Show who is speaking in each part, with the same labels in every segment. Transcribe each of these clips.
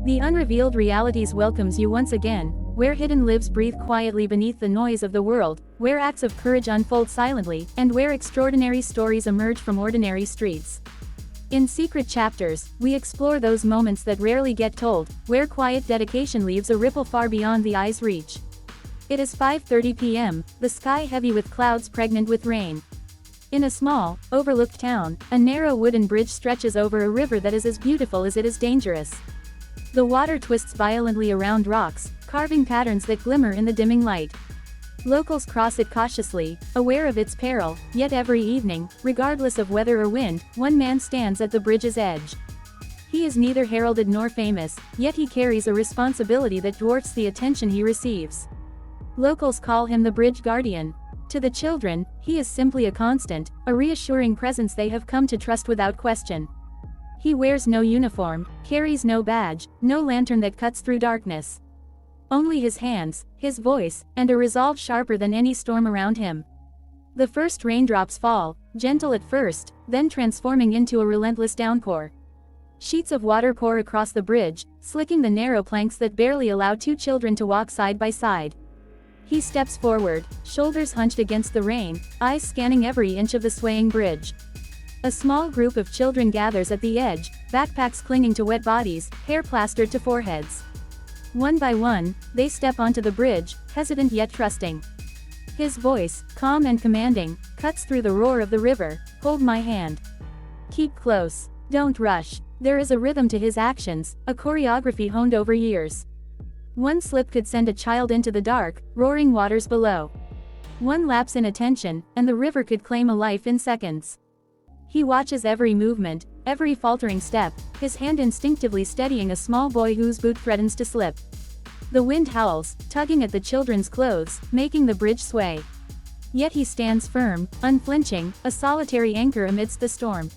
Speaker 1: The unrevealed realities welcomes you once again, where hidden lives breathe quietly beneath the noise of the world, where acts of courage unfold silently, and where extraordinary stories emerge from ordinary streets. In Secret Chapters, we explore those moments that rarely get told, where quiet dedication leaves a ripple far beyond the eye's reach. It is 5:30 p.m., the sky heavy with clouds pregnant with rain. In a small, overlooked town, a narrow wooden bridge stretches over a river that is as beautiful as it is dangerous. The water twists violently around rocks, carving patterns that glimmer in the dimming light. Locals cross it cautiously, aware of its peril, yet every evening, regardless of weather or wind, one man stands at the bridge's edge. He is neither heralded nor famous, yet he carries a responsibility that dwarfs the attention he receives. Locals call him the Bridge Guardian. To the children, he is simply a constant, a reassuring presence they have come to trust without question. He wears no uniform, carries no badge, no lantern that cuts through darkness. Only his hands, his voice, and a resolve sharper than any storm around him. The first raindrops fall, gentle at first, then transforming into a relentless downpour. Sheets of water pour across the bridge, slicking the narrow planks that barely allow two children to walk side by side. He steps forward, shoulders hunched against the rain, eyes scanning every inch of the swaying bridge. A small group of children gathers at the edge, backpacks clinging to wet bodies, hair plastered to foreheads. One by one, they step onto the bridge, hesitant yet trusting. His voice, calm and commanding, cuts through the roar of the river. "Hold my hand. Keep close. Don't rush." There is a rhythm to his actions, a choreography honed over years. One slip could send a child into the dark, roaring waters below. One lapse in attention, and the river could claim a life in seconds. He watches every movement, every faltering step, his hand instinctively steadying a small boy whose boot threatens to slip. The wind howls, tugging at the children's clothes, making the bridge sway. Yet he stands firm, unflinching, a solitary anchor amidst the storm.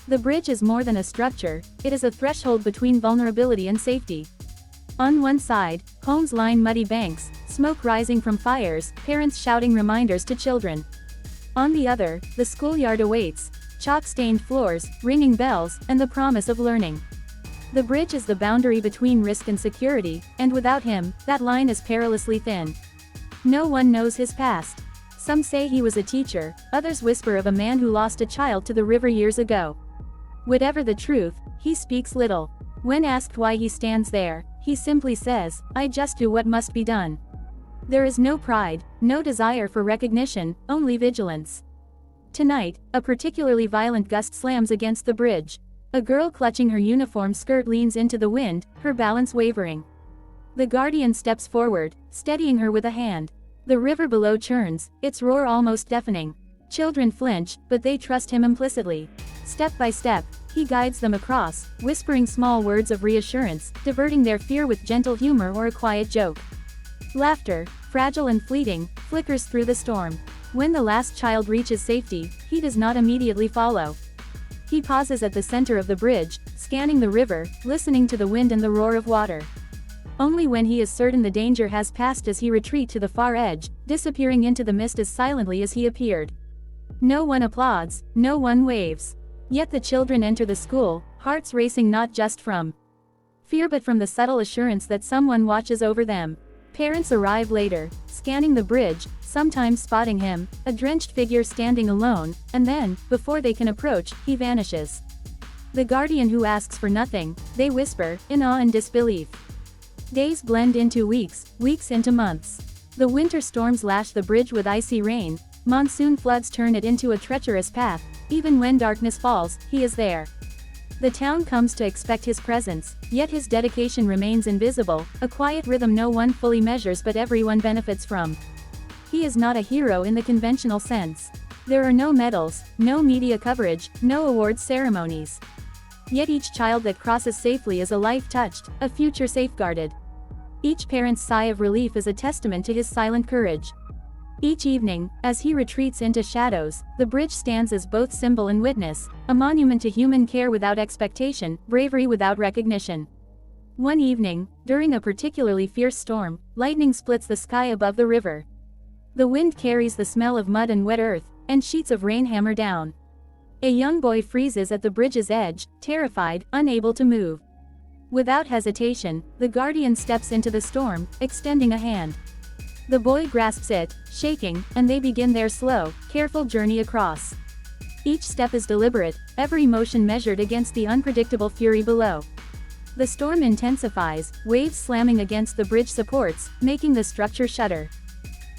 Speaker 1: The bridge is more than a structure, it is a threshold between vulnerability and safety. On one side, homes line muddy banks, smoke rising from fires, parents shouting reminders to children. On the other, the schoolyard awaits, chalk-stained floors, ringing bells, and the promise of learning. The bridge is the boundary between risk and security, and without him, that line is perilously thin. No one knows his past. Some say he was a teacher, others whisper of a man who lost a child to the river years ago. Whatever the truth, he speaks little. When asked why he stands there, he simply says, "I just do what must be done." There is no pride, no desire for recognition, only vigilance. Tonight, a particularly violent gust slams against the bridge. A girl clutching her uniform skirt leans into the wind, her balance wavering. The guardian steps forward, steadying her with a hand. The river below churns, its roar almost deafening. Children flinch, but they trust him implicitly. Step by step, he guides them across, whispering small words of reassurance, diverting their fear with gentle humor or a quiet joke. Laughter, fragile and fleeting, flickers through the storm. When the last child reaches safety, he does not immediately follow. He pauses at the center of the bridge, scanning the river, listening to the wind and the roar of water. Only when he is certain the danger has passed does he retreat to the far edge, disappearing into the mist as silently as he appeared. No one applauds, no one waves. Yet the children enter the school, hearts racing not just from fear but from the subtle assurance that someone watches over them. Parents arrive later, scanning the bridge, sometimes spotting him, a drenched figure standing alone, and then, before they can approach, he vanishes. The guardian who asks for nothing, they whisper, in awe and disbelief. Days blend into weeks, weeks into months. The winter storms lash the bridge with icy rain, monsoon floods turn it into a treacherous path. Even when darkness falls, he is there. The town comes to expect his presence, yet his dedication remains invisible, a quiet rhythm no one fully measures but everyone benefits from. He is not a hero in the conventional sense. There are no medals, no media coverage, no awards ceremonies. Yet each child that crosses safely is a life touched, a future safeguarded. Each parent's sigh of relief is a testament to his silent courage. Each evening, as he retreats into shadows, the bridge stands as both symbol and witness, a monument to human care without expectation, bravery without recognition. One evening, during a particularly fierce storm, lightning splits the sky above the river. The wind carries the smell of mud and wet earth, and sheets of rain hammer down. A young boy freezes at the bridge's edge, terrified, unable to move. Without hesitation, the guardian steps into the storm, extending a hand. The boy grasps it, shaking, and they begin their slow, careful journey across. Each step is deliberate, every motion measured against the unpredictable fury below. The storm intensifies, waves slamming against the bridge supports, making the structure shudder.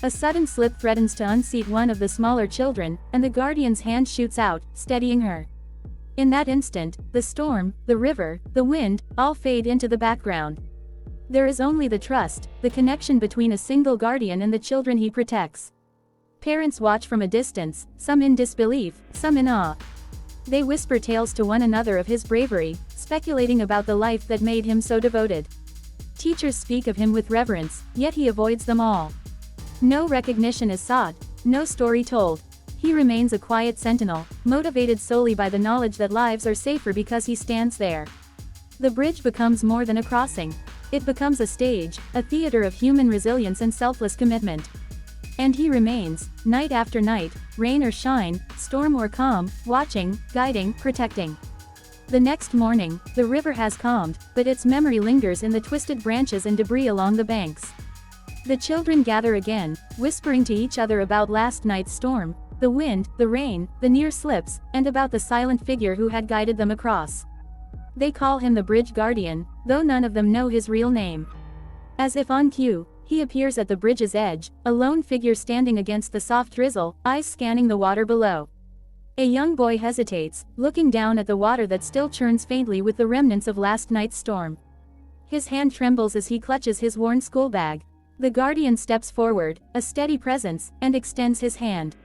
Speaker 1: A sudden slip threatens to unseat one of the smaller children, and the guardian's hand shoots out, steadying her. In that instant, the storm, the river, the wind, all fade into the background. There is only the trust, the connection between a single guardian and the children he protects. Parents watch from a distance, some in disbelief, some in awe. They whisper tales to one another of his bravery, speculating about the life that made him so devoted. Teachers speak of him with reverence, yet he avoids them all. No recognition is sought, no story told. He remains a quiet sentinel, motivated solely by the knowledge that lives are safer because he stands there. The bridge becomes more than a crossing. It becomes a stage, a theater of human resilience and selfless commitment. And he remains, night after night, rain or shine, storm or calm, watching, guiding, protecting. The next morning, the river has calmed, but its memory lingers in the twisted branches and debris along the banks. The children gather again, whispering to each other about last night's storm, the wind, the rain, the near slips, and about the silent figure who had guided them across. They call him the Bridge Guardian, though none of them know his real name. As if on cue, he appears at the bridge's edge, a lone figure standing against the soft drizzle, eyes scanning the water below. A young boy hesitates, looking down at the water that still churns faintly with the remnants of last night's storm. His hand trembles as he clutches his worn school bag. The guardian steps forward, a steady presence, and extends his hand.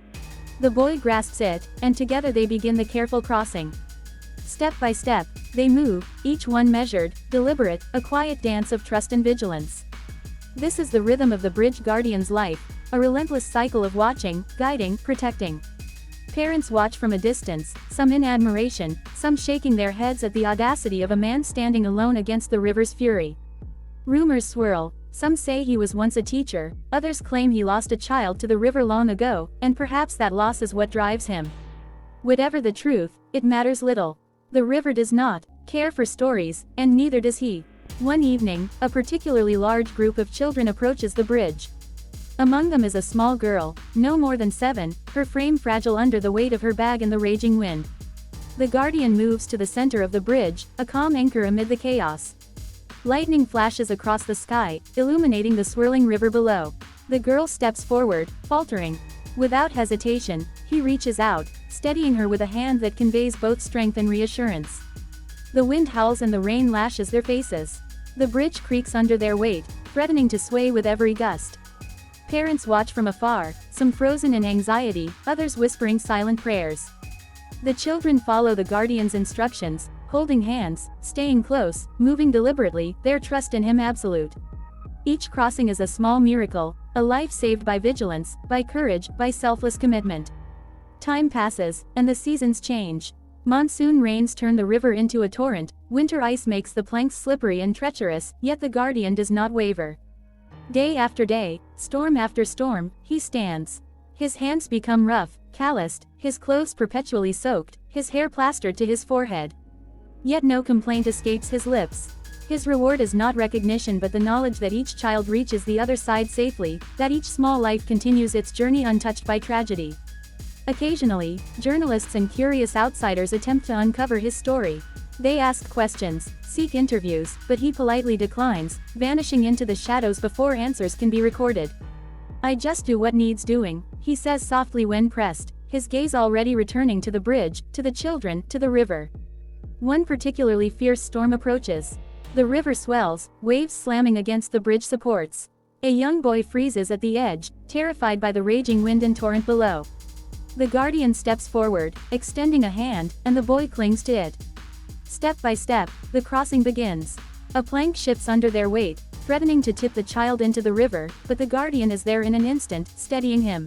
Speaker 1: The boy grasps it, and together they begin the careful crossing. Step by step, they move, each one measured, deliberate, a quiet dance of trust and vigilance. This is the rhythm of the Bridge Guardian's life, a relentless cycle of watching, guiding, protecting. Parents watch from a distance, some in admiration, some shaking their heads at the audacity of a man standing alone against the river's fury. Rumors swirl. Some say he was once a teacher, others claim he lost a child to the river long ago, and perhaps that loss is what drives him. Whatever the truth, it matters little. The river does not care for stories, and neither does he. One evening, a particularly large group of children approaches the bridge. Among them is a small girl, no more than 7, her frame fragile under the weight of her bag in the raging wind. The guardian moves to the center of the bridge, a calm anchor amid the chaos. Lightning flashes across the sky, illuminating the swirling river below. The girl steps forward, faltering. Without hesitation, he reaches out, steadying her with a hand that conveys both strength and reassurance. The wind howls and the rain lashes their faces. The bridge creaks under their weight, threatening to sway with every gust. Parents watch from afar, some frozen in anxiety, others whispering silent prayers. The children follow the guardian's instructions, holding hands, staying close, moving deliberately, their trust in him absolute. Each crossing is a small miracle, a life saved by vigilance, by courage, by selfless commitment. Time passes, and the seasons change. Monsoon rains turn the river into a torrent, winter ice makes the planks slippery and treacherous, yet the guardian does not waver. Day after day, storm after storm, he stands. His hands become rough, calloused, his clothes perpetually soaked, his hair plastered to his forehead. Yet no complaint escapes his lips. His reward is not recognition but the knowledge that each child reaches the other side safely, that each small life continues its journey untouched by tragedy. Occasionally, journalists and curious outsiders attempt to uncover his story. They ask questions, seek interviews, but he politely declines, vanishing into the shadows before answers can be recorded. "I just do what needs doing," he says softly when pressed, his gaze already returning to the bridge, to the children, to the river. One particularly fierce storm approaches. The river swells, waves slamming against the bridge supports. A young boy freezes at the edge, terrified by the raging wind and torrent below. The guardian steps forward, extending a hand, and the boy clings to it. Step by step, the crossing begins. A plank shifts under their weight, threatening to tip the child into the river, but the guardian is there in an instant, steadying him.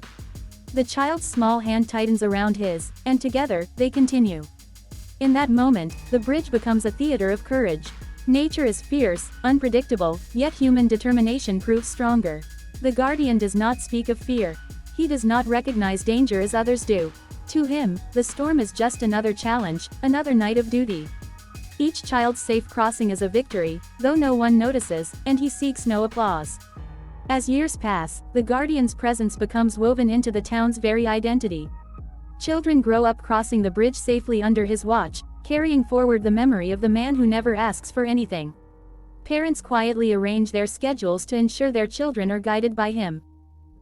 Speaker 1: The child's small hand tightens around his, and together, they continue. In that moment, the bridge becomes a theater of courage. Nature is fierce, unpredictable, yet human determination proves stronger. The guardian does not speak of fear. He does not recognize danger as others do. To him, the storm is just another challenge, another night of duty. Each child's safe crossing is a victory, though no one notices, and he seeks no applause. As years pass, the Guardian's presence becomes woven into the town's very identity. Children grow up crossing the bridge safely under his watch, carrying forward the memory of the man who never asks for anything. Parents quietly arrange their schedules to ensure their children are guided by him.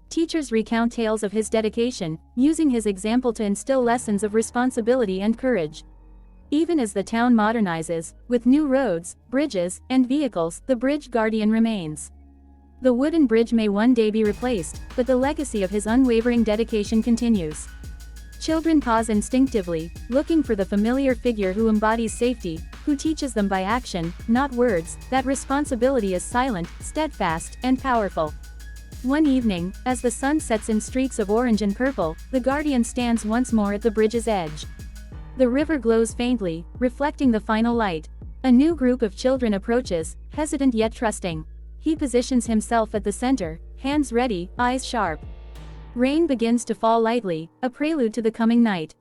Speaker 1: Teachers recount tales of his dedication, using his example to instill lessons of responsibility and courage. Even as the town modernizes, with new roads, bridges, and vehicles, the Bridge Guardian remains. The wooden bridge may one day be replaced, but the legacy of his unwavering dedication continues. Children pause instinctively, looking for the familiar figure who embodies safety, who teaches them by action, not words, that responsibility is silent, steadfast, and powerful. One evening, as the sun sets in streaks of orange and purple, the Guardian stands once more at the bridge's edge. The river glows faintly, reflecting the final light. A new group of children approaches, hesitant yet trusting. He positions himself at the center, hands ready, eyes sharp. Rain begins to fall lightly, a prelude to the coming night.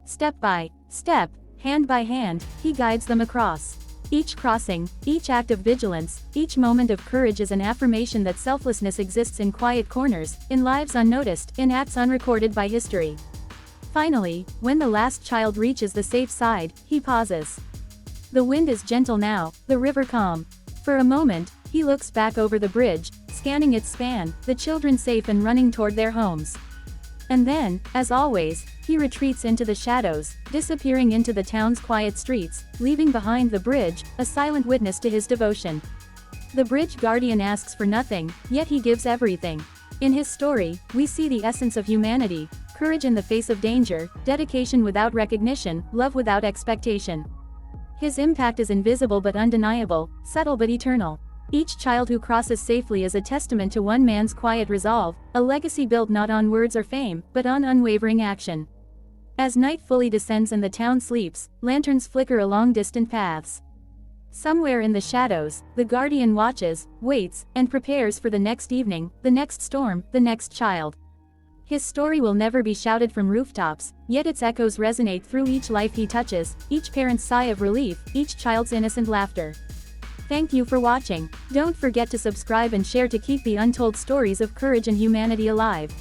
Speaker 1: Step by step, hand by hand, he guides them across. Each crossing, each act of vigilance, each moment of courage is an affirmation that selflessness exists in quiet corners, in lives unnoticed, in acts unrecorded by history. Finally, when the last child reaches the safe side, he pauses. The wind is gentle now, the river calm. For a moment, he looks back over the bridge, scanning its span, the children safe and running toward their homes. And then, as always, he retreats into the shadows, disappearing into the town's quiet streets, leaving behind the bridge, a silent witness to his devotion. The Bridge Guardian asks for nothing, yet he gives everything. In his story, we see the essence of humanity: courage in the face of danger, dedication without recognition, love without expectation. His impact is invisible but undeniable, subtle but eternal. Each child who crosses safely is a testament to one man's quiet resolve, a legacy built not on words or fame, but on unwavering action. As night fully descends and the town sleeps, lanterns flicker along distant paths. Somewhere in the shadows, the Guardian watches, waits, and prepares for the next evening, the next storm, the next child. His story will never be shouted from rooftops, yet its echoes resonate through each life he touches, each parent's sigh of relief, each child's innocent laughter. Thank you for watching. Don't forget to subscribe and share to keep the untold stories of courage and humanity alive.